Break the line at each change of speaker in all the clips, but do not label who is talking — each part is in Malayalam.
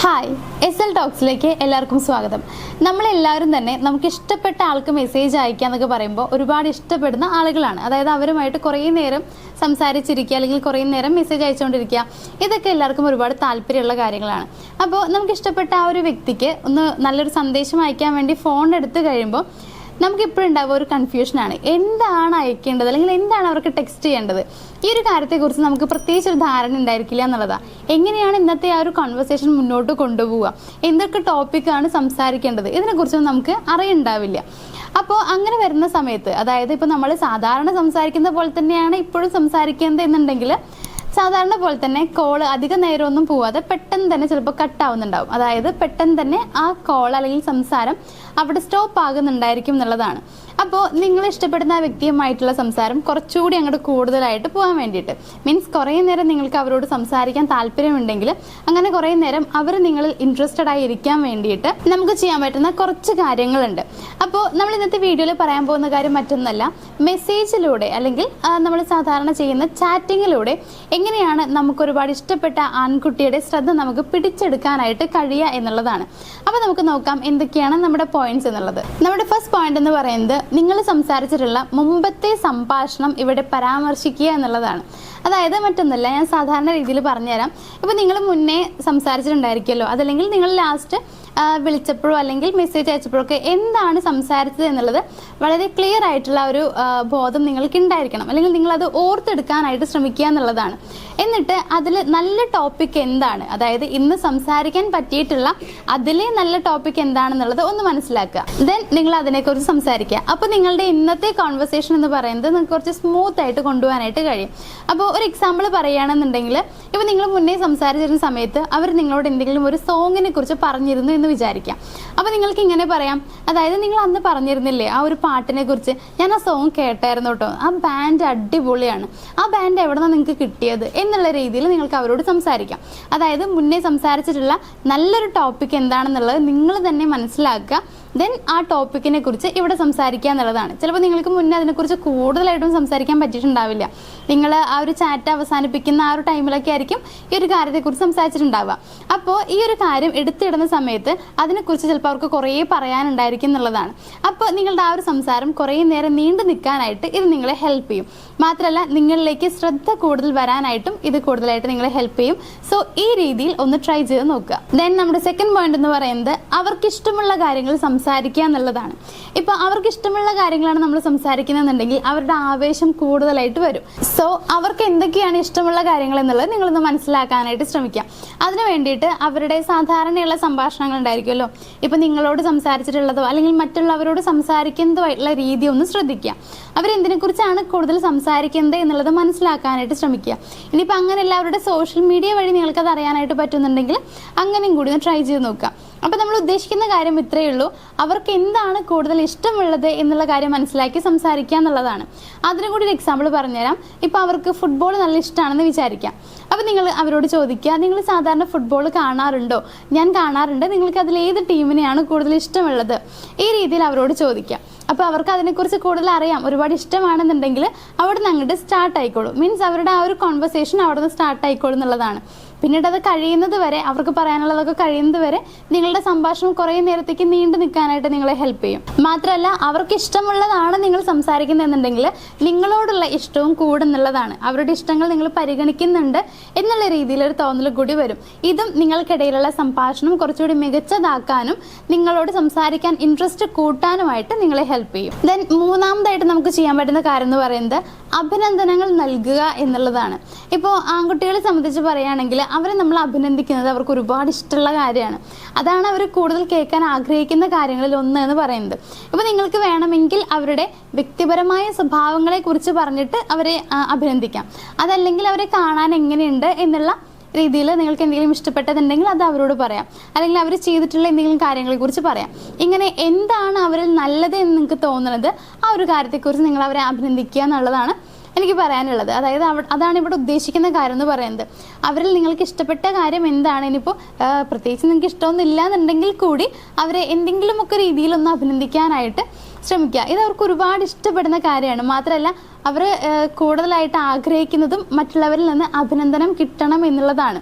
ഹായ് എസ് എൽ ടോക്സിലേക്ക് എല്ലാവർക്കും സ്വാഗതം. നമ്മളെല്ലാവരും തന്നെ നമുക്ക് ഇഷ്ടപ്പെട്ട ആൾക്ക് മെസ്സേജ് അയക്കുക എന്നൊക്കെ പറയുമ്പോൾ ഒരുപാട് ഇഷ്ടപ്പെടുന്ന ആളുകളാണ്. അതായത് അവരുമായിട്ട് കുറേ നേരം സംസാരിച്ചിരിക്കുക അല്ലെങ്കിൽ കുറേ നേരം മെസ്സേജ് അയച്ചുകൊണ്ടിരിക്കുക, ഇതൊക്കെ എല്ലാവർക്കും ഒരുപാട് താല്പര്യമുള്ള കാര്യങ്ങളാണ്. അപ്പോൾ നമുക്ക് ഇഷ്ടപ്പെട്ട ആ ഒരു വ്യക്തിക്ക് ഒന്ന് നല്ലൊരു സന്ദേശം അയക്കാൻ വേണ്ടി ഫോൺ എടുത്ത് കഴിയുമ്പോൾ നമുക്കിപ്പോഴും ഉണ്ടാവുക ഒരു കൺഫ്യൂഷനാണ്. എന്താണ് അയക്കേണ്ടത് അല്ലെങ്കിൽ എന്താണ് അവർക്ക് ടെക്സ്റ്റ് ചെയ്യേണ്ടത്? ഈ ഒരു കാര്യത്തെക്കുറിച്ച് നമുക്ക് പ്രത്യേകിച്ച് ഒരു ധാരണ ഉണ്ടായിരിക്കില്ല എന്നുള്ളതാണ്. എങ്ങനെയാണ് ഇന്നത്തെ ആ ഒരു കോൺവെർസേഷൻ മുന്നോട്ട് കൊണ്ടുപോവുക, എന്തൊക്കെ ടോപ്പിക്കാണ് സംസാരിക്കേണ്ടത്, ഇതിനെക്കുറിച്ചൊന്നും നമുക്ക് അറിയുണ്ടാവില്ല. അപ്പോൾ അങ്ങനെ വരുന്ന സമയത്ത്, അതായത് ഇപ്പോൾ നമ്മൾ സാധാരണ സംസാരിക്കുന്ന പോലെ തന്നെയാണ് ഇപ്പോഴും സംസാരിക്കുന്നത് എന്നുണ്ടെങ്കിൽ സാധാരണ പോലെ തന്നെ കോള് അധിക നേരമൊന്നും പോവാതെ പെട്ടെന്ന് തന്നെ ചിലപ്പോൾ കട്ടാവുന്നുണ്ടാവും. അതായത് പെട്ടെന്ന് തന്നെ ആ കോൾ അല്ലെങ്കിൽ സംസാരം അവിടെ സ്റ്റോപ്പ് ആകുന്നുണ്ടായിരിക്കും എന്നുള്ളതാണ്. അപ്പോൾ നിങ്ങൾ ഇഷ്ടപ്പെടുന്ന ആ വ്യക്തിയുമായിട്ടുള്ള സംസാരം കുറച്ചുകൂടി അങ്ങോട്ട് കൂടുതലായിട്ട് പോകാൻ വേണ്ടിയിട്ട്, മീൻസ് കുറേ നേരം നിങ്ങൾക്ക് അവരോട് സംസാരിക്കാൻ താല്പര്യമുണ്ടെങ്കിൽ അങ്ങനെ കുറേ നേരം അവർ നിങ്ങളിൽ ഇൻട്രസ്റ്റഡ് ആയി ഇരിക്കാൻ വേണ്ടിയിട്ട് നമുക്ക് ചെയ്യാൻ പറ്റുന്ന കുറച്ച് കാര്യങ്ങളുണ്ട്. അപ്പോൾ നമ്മൾ ഇന്നത്തെ വീഡിയോയിൽ പറയാൻ പോകുന്ന കാര്യം മറ്റൊന്നല്ല, മെസ്സേജിലൂടെ അല്ലെങ്കിൽ നമ്മൾ സാധാരണ ചെയ്യുന്ന ചാറ്റിങ്ങിലൂടെ എങ്ങനെയാണ് നമുക്ക് ഒരുപാട് ഇഷ്ടപ്പെട്ട ആൺകുട്ടിയുടെ ശ്രദ്ധ നമുക്ക് പിടിച്ചെടുക്കാനായിട്ട് കഴിയുക എന്നുള്ളതാണ്. അപ്പോൾ നമുക്ക് നോക്കാം എന്തൊക്കെയാണ് നമ്മുടെ പോയിന്റ്സ് എന്നുള്ളത്. നമ്മുടെ ഫസ്റ്റ് പോയിന്റ് എന്ന് പറയുന്നത്, നിങ്ങൾ സംസാരിച്ചിട്ടുള്ള മുമ്പത്തെ സംഭാഷണം ഇവിടെ പരാമർശിക്കുക എന്നുള്ളതാണ്. അതായത് മറ്റൊന്നുമില്ല, ഞാൻ സാധാരണ രീതിയിൽ പറഞ്ഞുതരാം. ഇപ്പോൾ നിങ്ങൾ മുന്നേ സംസാരിച്ചിട്ടുണ്ടായിരിക്കുമല്ലോ, അതല്ലെങ്കിൽ നിങ്ങൾ ലാസ്റ്റ് വിളിച്ചപ്പോഴോ അല്ലെങ്കിൽ മെസ്സേജ് അയച്ചപ്പോഴൊക്കെ എന്താണ് സംസാരിച്ചത് എന്നുള്ളത് വളരെ ക്ലിയർ ആയിട്ടുള്ള ഒരു ബോധം നിങ്ങൾക്ക് ഉണ്ടായിരിക്കണം, അല്ലെങ്കിൽ നിങ്ങളത് ഓർത്തെടുക്കാനായിട്ട് ശ്രമിക്കുക എന്നുള്ളതാണ്. എന്നിട്ട് അതിൽ നല്ല ടോപ്പിക് എന്താണ്, അതായത് ഇന്ന് സംസാരിക്കാൻ പറ്റിയിട്ടുള്ള അതിലെ നല്ല ടോപ്പിക് എന്താണെന്നുള്ളത് ഒന്ന് മനസ്സിലാക്കുക. ദെൻ നിങ്ങൾ അതിനെക്കുറിച്ച് സംസാരിക്കുക. അപ്പോൾ നിങ്ങളുടെ ഇന്നത്തെ കോൺവെർസേഷൻ എന്ന് പറയുന്നത് നിങ്ങൾക്ക് കുറച്ച് സ്മൂത്ത് ആയിട്ട് കൊണ്ടുപോകാനായിട്ട് കഴിയും. അപ്പോൾ ഒരു എക്സാമ്പിൾ പറയുകയാണെന്നുണ്ടെങ്കിൽ, ഇപ്പോൾ നിങ്ങൾ മുന്നേ സംസാരിച്ചിരുന്ന സമയത്ത് അവർ നിങ്ങളോട് എന്തെങ്കിലും ഒരു സോങ്ങിനെ കുറിച്ച് പറഞ്ഞിരുന്നു എന്ന് വിചാരിക്കാം. അപ്പോൾ നിങ്ങൾക്ക് ഇങ്ങനെ പറയാം, അതായത് നിങ്ങൾ അന്ന് പറഞ്ഞിരുന്നില്ലേ ആ ഒരു പാട്ടിനെ കുറിച്ച്, ഞാൻ ആ സോങ് കേട്ടായിരുന്നു കേട്ടോ, ആ ബാൻഡ് അടിപൊളിയാണ്, ആ ബാൻഡ് എവിടെ നിന്നാണ് നിങ്ങൾക്ക് കിട്ടിയത് എന്നുള്ള രീതിയിൽ നിങ്ങൾക്ക് അവരോട് സംസാരിക്കാം. അതായത് മുന്നേ സംസാരിച്ചിട്ടുള്ള നല്ലൊരു ടോപ്പിക് എന്താണെന്നുള്ളത് നിങ്ങൾ തന്നെ മനസ്സിലാക്കുക. ദെൻ ആ ടോപ്പിക്കിനെ കുറിച്ച് ഇവിടെ സംസാരിക്കുക എന്നുള്ളതാണ്. ചിലപ്പോൾ നിങ്ങൾക്ക് മുന്നേ അതിനെക്കുറിച്ച് കൂടുതലായിട്ടും സംസാരിക്കാൻ പറ്റിയിട്ടുണ്ടാവില്ല. നിങ്ങൾ ആ ഒരു ചാറ്റ് അവസാനിപ്പിക്കുന്ന ആ ഒരു ടൈമിലൊക്കെ ആയിരിക്കും ഈ ഒരു കാര്യത്തെക്കുറിച്ച് സംസാരിച്ചിട്ടുണ്ടാവുക. അപ്പോൾ ഈ ഒരു കാര്യം എടുത്തിടുന്ന സമയത്ത് അതിനെക്കുറിച്ച് ചിലപ്പോൾ അവർക്ക് കുറേ പറയാനുണ്ടായിരിക്കും എന്നുള്ളതാണ്. അപ്പോൾ നിങ്ങളുടെ ആ ഒരു സംസാരം കുറേ നേരം നീണ്ടു നിൽക്കാനായിട്ട് ഇത് നിങ്ങളെ ഹെൽപ്പ് ചെയ്യും. മാത്രമല്ല നിങ്ങളിലേക്ക് ശ്രദ്ധ കൂടുതൽ വരാനായിട്ടും ഇത് കൂടുതലായിട്ട് നിങ്ങളെ ഹെൽപ്പ് ചെയ്യും. സോ ഈ രീതിയിൽ ഒന്ന് ട്രൈ ചെയ്ത് നോക്കുക. ദെൻ നമ്മുടെ സെക്കൻഡ് പോയിന്റ് എന്ന് പറയുന്നത്, അവർക്ക് ഇഷ്ടമുള്ള കാര്യങ്ങൾ സംസാരിക്കുക എന്നുള്ളതാണ്. ഇപ്പോൾ അവർക്ക് ഇഷ്ടമുള്ള കാര്യങ്ങളാണ് നമ്മൾ സംസാരിക്കുന്നതെന്നുണ്ടെങ്കിൽ അവരുടെ ആവേശം കൂടുതലായിട്ട് വരും. സോ അവർക്ക് എന്തൊക്കെയാണ് ഇഷ്ടമുള്ള കാര്യങ്ങൾ എന്നുള്ളത് നിങ്ങളൊന്ന് മനസ്സിലാക്കാനായിട്ട് ശ്രമിക്കാം. അതിനു വേണ്ടിയിട്ട് അവരുടെ സാധാരണയുള്ള സംഭാഷണങ്ങൾ ഉണ്ടായിരിക്കുമല്ലോ, ഇപ്പോൾ നിങ്ങളോട് സംസാരിച്ചിട്ടുള്ളതോ അല്ലെങ്കിൽ മറ്റുള്ളവരോട് സംസാരിക്കുന്നതോ ആയിട്ടുള്ള രീതി ഒന്ന് ശ്രദ്ധിക്കുക. അവരെന്തിനെക്കുറിച്ചാണ് കൂടുതൽ സംസാരിക്കുന്നത് എന്നുള്ളത് മനസ്സിലാക്കാനായിട്ട് ശ്രമിക്കുക. ഇനിയിപ്പോൾ അങ്ങനെയല്ല, അവരുടെ സോഷ്യൽ മീഡിയ വഴി നിങ്ങൾക്കത് അറിയാനായിട്ട് പറ്റുന്നുണ്ടെങ്കിൽ അങ്ങനെയും കൂടി ഒന്ന് ട്രൈ ചെയ്ത് നോക്കുക. അപ്പോൾ നമ്മൾ ഉദ്ദേശിക്കുന്ന കാര്യം ഇത്രയേ ഉള്ളൂ, അവർക്ക് എന്താണ് കൂടുതൽ ഇഷ്ടമുള്ളത് എന്നുള്ള കാര്യം മനസ്സിലാക്കി സംസാരിക്കുക എന്നുള്ളതാണ്. അതിനു കൂടി ഒരു എക്സാമ്പിൾ പറഞ്ഞുതരാം. ഇപ്പോൾ അവർക്ക് ഫുട്ബോൾ നല്ല ഇഷ്ടമാണെന്ന് വിചാരിക്കാം. അപ്പോൾ നിങ്ങൾ അവരോട് ചോദിക്കുക, നിങ്ങൾ സാധാരണ ഫുട്ബോൾ കാണാറുണ്ടോ? ഞാൻ കാണാറുണ്ട്, നിങ്ങൾക്ക് അതിൽ ഏത് ടീമിനെയാണ് കൂടുതൽ ഇഷ്ടമുള്ളത്? ഈ രീതിയിൽ അവരോട് ചോദിക്കാം. അപ്പോൾ അവർക്ക് അതിനെക്കുറിച്ച് കൂടുതൽ അറിയാം, ഒരുപാട് ഇഷ്ടമാണെന്നുണ്ടെങ്കിൽ അവിടെ നിന്ന് അങ്ങോട്ട് സ്റ്റാർട്ട് ആയിക്കോളും. മീൻസ് അവരുടെ ആ ഒരു കോൺവെർസേഷൻ അവിടെ നിന്ന് സ്റ്റാർട്ട് ആയിക്കോളും എന്നുള്ളതാണ്. പിന്നീട് അത് കഴിയുന്നത് വരെ, അവർക്ക് പറയാനുള്ളതൊക്കെ കഴിയുന്നത് വരെ നിങ്ങളുടെ സംഭാഷണം കുറേ നേരത്തേക്ക് നീണ്ടു നിൽക്കാനായിട്ട് നിങ്ങളെ ഹെൽപ്പ് ചെയ്യും. മാത്രമല്ല അവർക്ക് ഇഷ്ടമുള്ളതാണ് നിങ്ങൾ സംസാരിക്കുന്നതെന്നുണ്ടെങ്കിൽ നിങ്ങളോടുള്ള ഇഷ്ടവും കൂടുന്നുള്ളതാണ്. അവരുടെ ഇഷ്ടങ്ങൾ നിങ്ങൾ പരിഗണിക്കുന്നുണ്ട് എന്നുള്ള രീതിയിലൊരു തോന്നൽ കൂടി വരും. ഇതും നിങ്ങൾക്കിടയിലുള്ള സംഭാഷണം കുറച്ചുകൂടി മികച്ചതാക്കാനും നിങ്ങളോട് സംസാരിക്കാൻ ഇൻട്രസ്റ്റ് കൂട്ടാനുമായിട്ട് നിങ്ങളെ ഹെൽപ്പ് ചെയ്യും. ദെൻ മൂന്നാമതായിട്ട് നമുക്ക് ചെയ്യാൻ പറ്റുന്ന കാര്യം എന്ന് പറയുന്നത് അഭിനന്ദനങ്ങൾ നൽകുക എന്നുള്ളതാണ്. ഇപ്പോൾ ആൺകുട്ടികളെ സംബന്ധിച്ച് പറയുകയാണെങ്കിൽ അവരെ നമ്മൾ അഭിനന്ദിക്കുന്നത് അവർക്ക് ഒരുപാട് ഇഷ്ടമുള്ള കാര്യമാണ്. അതാണ് അവർ കൂടുതൽ കേൾക്കാൻ ആഗ്രഹിക്കുന്ന കാര്യങ്ങളിൽ ഒന്ന് എന്ന് പറയുന്നത്. ഇപ്പോൾ നിങ്ങൾക്ക് വേണമെങ്കിൽ അവരുടെ വ്യക്തിപരമായ സ്വഭാവങ്ങളെ കുറിച്ച് പറഞ്ഞിട്ട് അവരെ അഭിനന്ദിക്കാം. അതല്ലെങ്കിൽ അവരെ കാണാൻ എങ്ങനെയുണ്ട് എന്നുള്ള രീതിയിൽ നിങ്ങൾക്ക് എന്തെങ്കിലും ഇഷ്ടപ്പെട്ടതുണ്ടെങ്കിൽ അത് അവരോട് പറയാം. അല്ലെങ്കിൽ അവർ ചെയ്തിട്ടുള്ള എന്തെങ്കിലും കാര്യങ്ങളെക്കുറിച്ച് പറയാം. ഇങ്ങനെ എന്താണ് അവരിൽ നല്ലത് എന്ന് നിങ്ങൾക്ക് തോന്നുന്നത് ആ ഒരു കാര്യത്തെക്കുറിച്ച് നിങ്ങൾ അവരെ അഭിനന്ദിക്കുക എന്നുള്ളതാണ് എനിക്ക് പറയാനുള്ളത്. അതായത് അതാണ് ഇവിടെ ഉദ്ദേശിക്കുന്ന കാര്യം എന്ന് പറയുന്നത്. അവരിൽ നിങ്ങൾക്ക് ഇഷ്ടപ്പെട്ട കാര്യം എന്താണ്, ഇനിയിപ്പോൾ പ്രത്യേകിച്ച് നിങ്ങൾക്ക് ഇഷ്ടമൊന്നും ഇല്ല എന്നുണ്ടെങ്കിൽ കൂടി അവരെ എന്തെങ്കിലുമൊക്കെ രീതിയിലൊന്ന് അഭിനന്ദിക്കാനായിട്ട് ശ്രമിക്കുക. ഇത് അവർക്ക് ഒരുപാട് ഇഷ്ടപ്പെടുന്ന കാര്യമാണ്. മാത്രമല്ല അവർ കൂടുതലായിട്ട് ആഗ്രഹിക്കുന്നതും മറ്റുള്ളവരിൽ നിന്ന് അഭിനന്ദനം കിട്ടണം എന്നുള്ളതാണ്.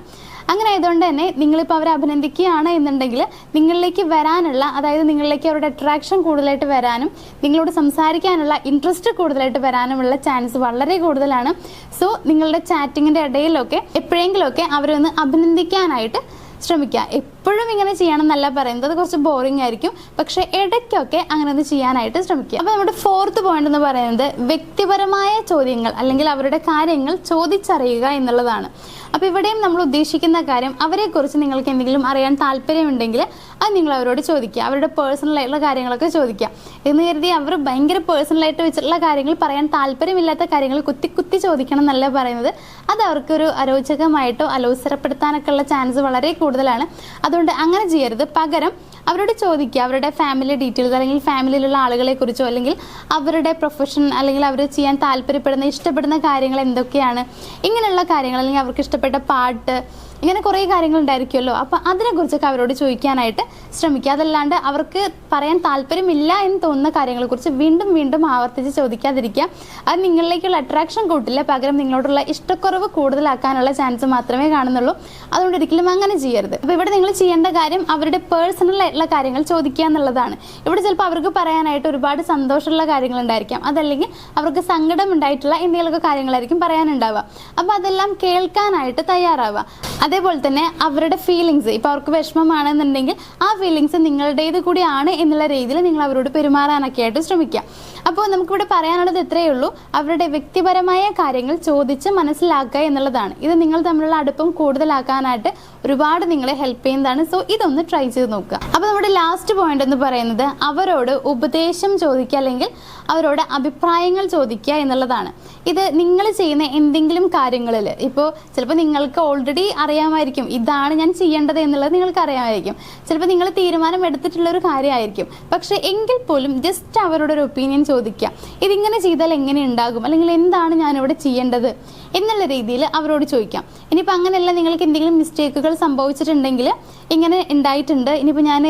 അങ്ങനെ ആയതുകൊണ്ട് തന്നെ നിങ്ങളിപ്പോൾ അവരെ അഭിനന്ദിക്കുകയാണ് എന്നുണ്ടെങ്കിൽ നിങ്ങളിലേക്ക് വരാനുള്ള, അതായത് നിങ്ങളിലേക്ക് അവരുടെ അട്രാക്ഷൻ കൂടുതലായിട്ട് വരാനും നിങ്ങളോട് സംസാരിക്കാനുള്ള ഇൻട്രസ്റ്റ് കൂടുതലായിട്ട് വരാനുമുള്ള ചാൻസ് വളരെ കൂടുതലാണ്. സോ നിങ്ങളുടെ ചാറ്റിങ്ങിൻ്റെ ഇടയിലൊക്കെ എപ്പോഴെങ്കിലുമൊക്കെ അവരൊന്ന് അഭിനന്ദിക്കാനായിട്ട് ശ്രമിക്കുക. എപ്പോഴും ഇങ്ങനെ ചെയ്യണം എന്നല്ല പറയുന്നത്, അത് കുറച്ച് ബോറിംഗ് ആയിരിക്കും. പക്ഷേ ഇടയ്ക്കൊക്കെ അങ്ങനെ ഒന്ന് ചെയ്യാനായിട്ട് ശ്രമിക്കുക. അപ്പോൾ നമ്മുടെ 4th പോയിന്റ് എന്ന് പറയുന്നത് വ്യക്തിപരമായ ചോദ്യങ്ങൾ അല്ലെങ്കിൽ അവരുടെ കാര്യങ്ങൾ ചോദിച്ചറിയുക എന്നുള്ളതാണ്. അപ്പോൾ ഇവിടെയും നമ്മൾ ഉദ്ദേശിക്കുന്ന കാര്യം, അവരെക്കുറിച്ച് നിങ്ങൾക്ക് എന്തെങ്കിലും അറിയാൻ താല്പര്യമുണ്ടെങ്കിൽ അത് നിങ്ങൾ അവരോട് ചോദിക്കുക. അവരുടെ പേഴ്സണലായിട്ടുള്ള കാര്യങ്ങളൊക്കെ ചോദിക്കുക. എന്ന് കരുതി അവർ ഭയങ്കര പേഴ്സണലായിട്ട് വെച്ചിട്ടുള്ള കാര്യങ്ങൾ പറയാൻ താല്പര്യമില്ലാത്ത കാര്യങ്ങൾ കുത്തി ചോദിക്കണം എന്നല്ല പറയുന്നത്. അത് അവർക്കൊരു അരോചകമായിട്ടോ അലോസരപ്പെടുത്താനൊക്കെ ഉള്ള ചാൻസ് വളരെ കൂടുതലാണ്. അതുകൊണ്ട് അങ്ങനെ ചെയ്യരുത്. പകരം അവരോട് ചോദിക്കുക, അവരുടെ ഫാമിലി ഡീറ്റെയിൽസ് അല്ലെങ്കിൽ ഫാമിലിയിലുള്ള ആളുകളെ കുറിച്ചോ അല്ലെങ്കിൽ അവരുടെ പ്രൊഫഷൻ അല്ലെങ്കിൽ അവർ ചെയ്യാൻ താല്പര്യപ്പെടുന്ന ഇഷ്ടപ്പെടുന്ന കാര്യങ്ങൾ എന്തൊക്കെയാണ്, ഇങ്ങനെയുള്ള കാര്യങ്ങൾ, അല്ലെങ്കിൽ അവർക്ക് ഇഷ്ടപ്പെട്ട പാട്ട്, ഇങ്ങനെ കുറേ കാര്യങ്ങൾ ഉണ്ടായിരിക്കുമല്ലോ. അപ്പോൾ അതിനെക്കുറിച്ചൊക്കെ അവരോട് ചോദിക്കാനായിട്ട് ശ്രമിക്കുക. അതല്ലാണ്ട് അവർക്ക് പറയാൻ താല്പര്യമില്ല എന്ന് തോന്നുന്ന കാര്യങ്ങളെക്കുറിച്ച് വീണ്ടും വീണ്ടും ആവർത്തിച്ച് ചോദിക്കാതിരിക്കുക. അത് നിങ്ങളിലേക്കുള്ള അട്രാക്ഷൻ കൂട്ടില്ല, പകരം നിങ്ങളോടുള്ള ഇഷ്ടക്കുറവ് കൂടുതലാക്കാനുള്ള ചാൻസ് മാത്രമേ കാണുന്നുള്ളൂ. അതുകൊണ്ട് ഒരിക്കലും അങ്ങനെ ചെയ്യരുത്. അപ്പോൾ ഇവിടെ നിങ്ങൾ ചെയ്യേണ്ട കാര്യം അവരുടെ പേഴ്സണൽ ആയിട്ടുള്ള കാര്യങ്ങൾ ചോദിക്കുക എന്നുള്ളതാണ്. ഇവിടെ ചിലപ്പോൾ അവർക്ക് പറയാനായിട്ട് ഒരുപാട് സന്തോഷമുള്ള കാര്യങ്ങൾ ഉണ്ടായിരിക്കാം, അതല്ലെങ്കിൽ അവർക്ക് സങ്കടം ഉണ്ടായിട്ടുള്ള എന്തെങ്കിലുമൊക്കെ കാര്യങ്ങളായിരിക്കും പറയാനുണ്ടാവുക. അപ്പോൾ അതെല്ലാം കേൾക്കാനായിട്ട് തയ്യാറാവുക. അതേപോലെ തന്നെ അവരുടെ ഫീലിങ്സ്, ഇപ്പോൾ അവർക്ക് വിഷമമാണെന്നുണ്ടെങ്കിൽ ആ ഫീലിങ്സ് നിങ്ങളുടേത് കൂടിയാണ് എന്നുള്ള രീതിയിൽ നിങ്ങൾ അവരോട് പെരുമാറാനൊക്കെ ആയിട്ട് ശ്രമിക്കുക. അപ്പോൾ നമുക്കിവിടെ പറയാനുള്ളത് ഇത്രയേ ഉള്ളൂ, അവരുടെ വ്യക്തിപരമായ കാര്യങ്ങൾ ചോദിച്ച് മനസ്സിലാക്കുക എന്നുള്ളതാണ്. ഇത് നിങ്ങൾ തമ്മിലുള്ള അടുപ്പം കൂടുതലാക്കാനായിട്ട് ഒരുപാട് നിങ്ങളെ ഹെൽപ്പ് ചെയ്യുന്നതാണ്. സോ ഇതൊന്ന് ട്രൈ ചെയ്ത് നോക്കുക. അപ്പോൾ നമ്മുടെ ലാസ്റ്റ് പോയിന്റ് എന്ന് പറയുന്നത് അവരോട് ഉപദേശം ചോദിക്കുക അല്ലെങ്കിൽ അവരോട് അഭിപ്രായങ്ങൾ ചോദിക്കുക എന്നുള്ളതാണ്. ഇത് നിങ്ങൾ ചെയ്യുന്ന എന്തെങ്കിലും കാര്യങ്ങളിൽ, ഇപ്പോൾ ചിലപ്പോൾ നിങ്ങൾക്ക് ഓൾറെഡി അറിയാമായിരിക്കും ഇതാണ് ഞാൻ ചെയ്യേണ്ടത് എന്നുള്ളത് നിങ്ങൾക്ക് അറിയാമായിരിക്കും. ചിലപ്പോൾ നിങ്ങൾ തീരുമാനം എടുത്തിട്ടുള്ളൊരു കാര്യമായിരിക്കും. പക്ഷേ എങ്കിൽ പോലും ജസ്റ്റ് അവരോട് ഒരു ഒപ്പീനിയൻ ചോദിക്കുക. ഇതിങ്ങനെ ചെയ്താൽ എങ്ങനെ ഉണ്ടാകും, അല്ലെങ്കിൽ എന്താണ് ഞാനിവിടെ ചെയ്യേണ്ടത് എന്നുള്ള രീതിയിൽ അവരോട് ചോദിക്കാം. ഇനിയിപ്പോൾ അങ്ങനെയല്ല, നിങ്ങൾക്ക് എന്തെങ്കിലും മിസ്റ്റേക്കുകൾ സംഭവിച്ചിട്ടുണ്ടെങ്കിൽ ഇങ്ങനെ ഉണ്ടായിട്ടുണ്ട്, ഇനിയിപ്പോൾ ഞാൻ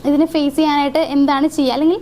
ഇതിനെ ഫേസ് ചെയ്യാനായിട്ട് എന്താണ് ചെയ്യുക, അല്ലെങ്കിൽ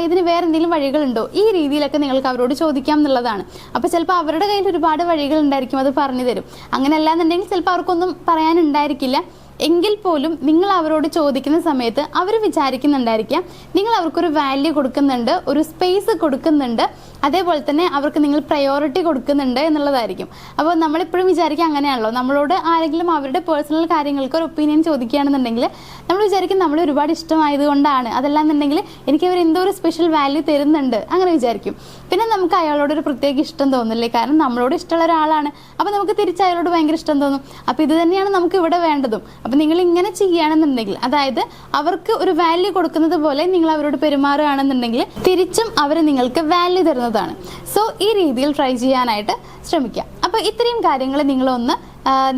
ഇതിന് വേറെ എന്തെങ്കിലും വഴികളുണ്ടോ, ഈ രീതിയിലൊക്കെ നിങ്ങൾക്ക് അവരോട് ചോദിക്കാം എന്നുള്ളതാണ്. അപ്പോൾ ചിലപ്പോൾ അവരുടെ കയ്യിൽ ഒരുപാട് വഴികൾ ഉണ്ടായിരിക്കും, അത് പറഞ്ഞു തരും. അങ്ങനെയല്ല എന്നുണ്ടെങ്കിൽ ചിലപ്പോൾ അവർക്കൊന്നും പറയാനുണ്ടായിരിക്കില്ല. എങ്കിൽ പോലും നിങ്ങൾ അവരോട് ചോദിക്കുന്ന സമയത്ത് അവർ വിചാരിക്കുന്നുണ്ടായിരിക്കാം നിങ്ങൾ അവർക്കൊരു വാല്യൂ കൊടുക്കുന്നുണ്ട്, ഒരു സ്പേസ് കൊടുക്കുന്നുണ്ട്, അതേപോലെ തന്നെ അവർക്ക് നിങ്ങൾ പ്രയോറിറ്റി കൊടുക്കുന്നുണ്ട് എന്നുള്ളതായിരിക്കും. അപ്പോൾ നമ്മളിപ്പോഴും വിചാരിക്കുക അങ്ങനെയാണല്ലോ, നമ്മളോട് ആരെങ്കിലും അവരുടെ പേഴ്സണൽ കാര്യങ്ങൾക്ക് ഒരു ഒപ്പീനിയൻ ചോദിക്കുകയാണെന്നുണ്ടെങ്കിൽ നമ്മൾ വിചാരിക്കും നമ്മൾ ഒരുപാട് ഇഷ്ടമായതുകൊണ്ടാണ്, അതല്ലാന്നുണ്ടെങ്കിൽ എനിക്ക് അവർ എന്തോ ഒരു സ്പെഷ്യൽ വാല്യൂ തരുന്നുണ്ട്, അങ്ങനെ വിചാരിക്കും. പിന്നെ നമുക്ക് അയാളോടൊരു പ്രത്യേക ഇഷ്ടം തോന്നില്ലേ, കാരണം നമ്മളോട് ഇഷ്ടമുള്ള ഒരാളാണ്. അപ്പോൾ നമുക്ക് തിരിച്ച് അയാളോട് ഭയങ്കര ഇഷ്ടം തോന്നും. അപ്പോൾ ഇത് തന്നെയാണ് നമുക്ക് ഇവിടെ വേണ്ടതും. അപ്പോൾ നിങ്ങൾ ഇങ്ങനെ ചെയ്യുകയാണെന്നുണ്ടെങ്കിൽ, അതായത് അവർക്ക് ഒരു വാല്യൂ കൊടുക്കുന്നത് പോലെ നിങ്ങൾ അവരോട് പെരുമാറുകയാണെന്നുണ്ടെങ്കിൽ തിരിച്ചും അവർ നിങ്ങൾക്ക് വാല്യൂ തരുന്നതാണ്. സോ ഈ രീതിയിൽ ട്രൈ ചെയ്യാനായിട്ട് ശ്രമിക്കുക. അപ്പോൾ ഇത്രയും കാര്യങ്ങൾ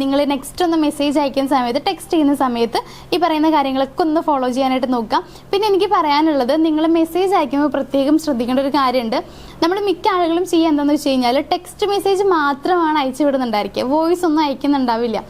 നിങ്ങൾ നെക്സ്റ്റ് ഒന്ന് മെസ്സേജ് അയക്കുന്ന സമയത്ത്, ടെക്സ്റ്റ് ചെയ്യുന്ന സമയത്ത് ഈ പറയുന്ന കാര്യങ്ങളൊക്കെ ഒന്ന് ഫോളോ ചെയ്യാനായിട്ട് നോക്കാം. പിന്നെ എനിക്ക് പറയാനുള്ളത്, നിങ്ങൾ മെസ്സേജ് അയക്കുമ്പോൾ പ്രത്യേകം ശ്രദ്ധിക്കേണ്ട ഒരു കാര്യമുണ്ട്. നമ്മൾ മിക്ക ആളുകളും ചെയ്യുക എന്താണെന്ന് വെച്ച് കഴിഞ്ഞാൽ ടെക്സ്റ്റ് മെസ്സേജ് മാത്രമാണ് അയച്ചു വിടുന്നുണ്ടായിരിക്കുക, വോയിസ് ഒന്നും അയക്കുന്നുണ്ടാവില്ല.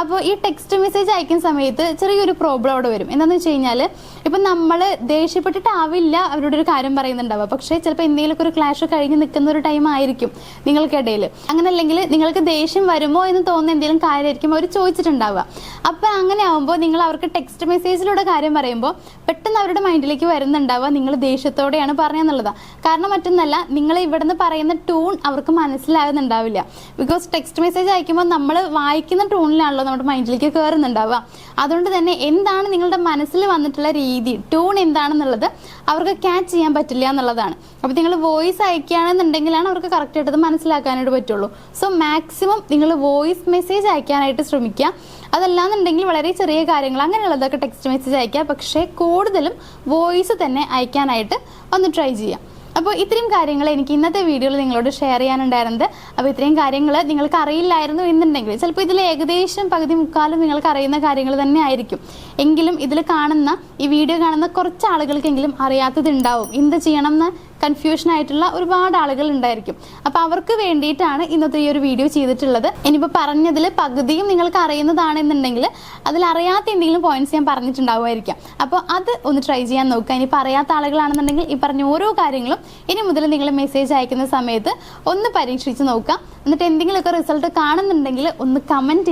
അപ്പോൾ ഈ ടെക്സ്റ്റ് മെസ്സേജ് അയക്കുന്ന സമയത്ത് ചെറിയൊരു പ്രോബ്ലം അവിടെ വരും. എന്താണെന്ന് വെച്ച് കഴിഞ്ഞാൽ ഇപ്പം നമ്മൾ ദേഷ്യപ്പെട്ടിട്ടാവില്ല അവരോട് ഒരു കാര്യം പറയുന്നുണ്ടാവുക, പക്ഷേ ചിലപ്പോൾ എന്തെങ്കിലുമൊക്കെ ഒരു ക്ലാഷ് കഴിഞ്ഞ് നിൽക്കുന്ന ഒരു ടൈം ആയിരിക്കും നിങ്ങൾക്കിടയിൽ. അങ്ങനെ അല്ലെങ്കിൽ നിങ്ങൾക്ക് ദേഷ്യം വരുമോ എന്ന് തോന്നുന്ന എന്തെങ്കിലും കാര്യമായിരിക്കും അവർ ചോദിച്ചിട്ടുണ്ടാവുക. അപ്പോൾ അങ്ങനെ ആകുമ്പോൾ നിങ്ങൾ അവർക്ക് ടെക്സ്റ്റ് മെസ്സേജിലൂടെ കാര്യം പറയുമ്പോൾ പെട്ടെന്ന് അവരുടെ മൈൻഡിലേക്ക് വരുന്നുണ്ടാവുക നിങ്ങൾ ദേഷ്യത്തോടെയാണ് പറഞ്ഞതെന്നുള്ളതാണ്. കാരണം മറ്റൊന്നല്ല, നിങ്ങൾ ഇവിടെ നിന്ന് പറയുന്ന ടൂൺ അവർക്ക് മനസ്സിലാകുന്നുണ്ടാവില്ല. ബിക്കോസ് ടെക്സ്റ്റ് മെസ്സേജ് അയക്കുമ്പോൾ നമ്മൾ വായിക്കുന്ന ടൂണിലാണല്ലോ നമ്മുടെ മൈൻഡിലേക്ക് കയറുന്നുണ്ടാവുക. അതുകൊണ്ട് തന്നെ എന്താണ് നിങ്ങളുടെ മനസ്സിൽ വന്നിട്ടുള്ള രീതി, ടൂൺ എന്താണെന്നുള്ളത് അവർക്ക് ക്യാച്ച് ചെയ്യാൻ പറ്റില്ല എന്നുള്ളതാണ്. അപ്പോൾ നിങ്ങൾ വോയിസ് അയക്കുകയാണെന്നുണ്ടെങ്കിലാണ് അവർക്ക് കറക്റ്റായിട്ട് മനസ്സിലാക്കാനായിട്ട് പറ്റുള്ളൂ. സോ മാക്സിമം നിങ്ങൾ വോയിസ് മെസ്സേജ് അയക്കാനായിട്ട് ശ്രമിക്കുക. അതല്ലാന്നുണ്ടെങ്കിൽ വളരെ ചെറിയ കാര്യങ്ങൾ അങ്ങനെയുള്ളതൊക്കെ ടെക്സ്റ്റ് മെസ്സേജ് അയക്കുക, പക്ഷേ കൂടുതലും വോയിസ് തന്നെ അയക്കാനായിട്ട് ഒന്ന് ട്രൈ ചെയ്യാം. അപ്പോൾ ഇത്രയും കാര്യങ്ങൾ എനിക്ക് ഇന്നത്തെ വീഡിയോയിൽ നിങ്ങളോട് ഷെയർ ചെയ്യാനുണ്ടായിരുന്നത്. അപ്പോൾ ഇത്രയും കാര്യങ്ങൾ നിങ്ങൾക്ക് അറിയില്ലായിരുന്നു എന്നുണ്ടെങ്കിൽ ചിലപ്പോൾ ഇതിൽ ഏകദേശം പകുതി മുക്കാലും നിങ്ങൾക്ക് അറിയുന്ന കാര്യങ്ങൾ തന്നെ ആയിരിക്കും. എങ്കിലും ഇതിൽ കാണുന്ന ഈ വീഡിയോ കാണുന്ന കുറച്ച് ആളുകൾക്കെങ്കിലും അറിയാത്തതുണ്ടാവും, എന്ത് ചെയ്യണം എന്ന് കൺഫ്യൂഷൻ ആയിട്ടുള്ള ഒരുപാട് ആളുകൾ ഉണ്ടായിരിക്കും. അപ്പോൾ അവർക്ക് വേണ്ടിയിട്ടാണ് ഇന്നത്തെ ഈ ഒരു വീഡിയോ ചെയ്തിട്ടുള്ളത്. ഇനിയിപ്പോൾ പറഞ്ഞതിൽ പകുതിയും നിങ്ങൾക്ക് അറിയുന്നതാണെന്നുണ്ടെങ്കിൽ അതിലറിയാത്ത എന്തെങ്കിലും പോയിന്റ്സ് ഞാൻ പറഞ്ഞിട്ടുണ്ടാവുമായിരിക്കാം. അപ്പോൾ അത് ഒന്ന് ട്രൈ ചെയ്യാൻ നോക്കുക. ഇനി പറയാത്ത ആളുകളാണെന്നുണ്ടെങ്കിൽ ഈ പറഞ്ഞ ഓരോ കാര്യങ്ങളും ഇനി മുതൽ നിങ്ങൾ മെസ്സേജ് അയക്കുന്ന സമയത്ത് ഒന്ന് പരീക്ഷിച്ച് നോക്കുക. എന്നിട്ട് എന്തെങ്കിലുമൊക്കെ റിസൾട്ട് കാണുന്നുണ്ടെങ്കിൽ ഒന്ന് കമൻറ്റ്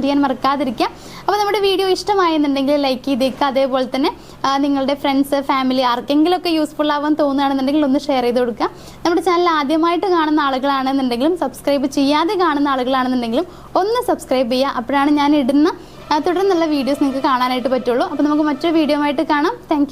ചെയ്യാൻ മറക്കാതിരിക്കുക. അപ്പോൾ നമ്മുടെ വീഡിയോ ഇഷ്ടമായെന്നുണ്ടെങ്കിൽ ലൈക്ക് ചെയ്തേക്കുക. അതേപോലെ തന്നെ നിങ്ങളുടെ ഫ്രണ്ട്സ്, ഫാമിലി ആർക്കെങ്കിലുമൊക്കെ യൂസ്ഫുൾ ആവാൻ തോന്നുകയാണെന്നുണ്ടെങ്കിൽ ഒന്ന് ഷെയർ ചെയ്ത് കൊടുക്കുക. നമ്മുടെ ചാനൽ ആദ്യമായിട്ട് കാണുന്ന ആളുകളാണെന്നുണ്ടെങ്കിലും സബ്സ്ക്രൈബ് ചെയ്യാതെ കാണുന്ന ആളുകളാണെന്നുണ്ടെങ്കിലും ഒന്ന് സബ്സ്ക്രൈബ് ചെയ്യുക. അപ്പോഴാണ് ഞാൻ ഇടുന്ന തുടർന്നുള്ള വീഡിയോസ് നിങ്ങൾക്ക് കാണാനായിട്ട് പറ്റുള്ളൂ. അപ്പോൾ നമുക്ക് മറ്റൊരു വീഡിയോ ആയിട്ട് കാണാം. താങ്ക്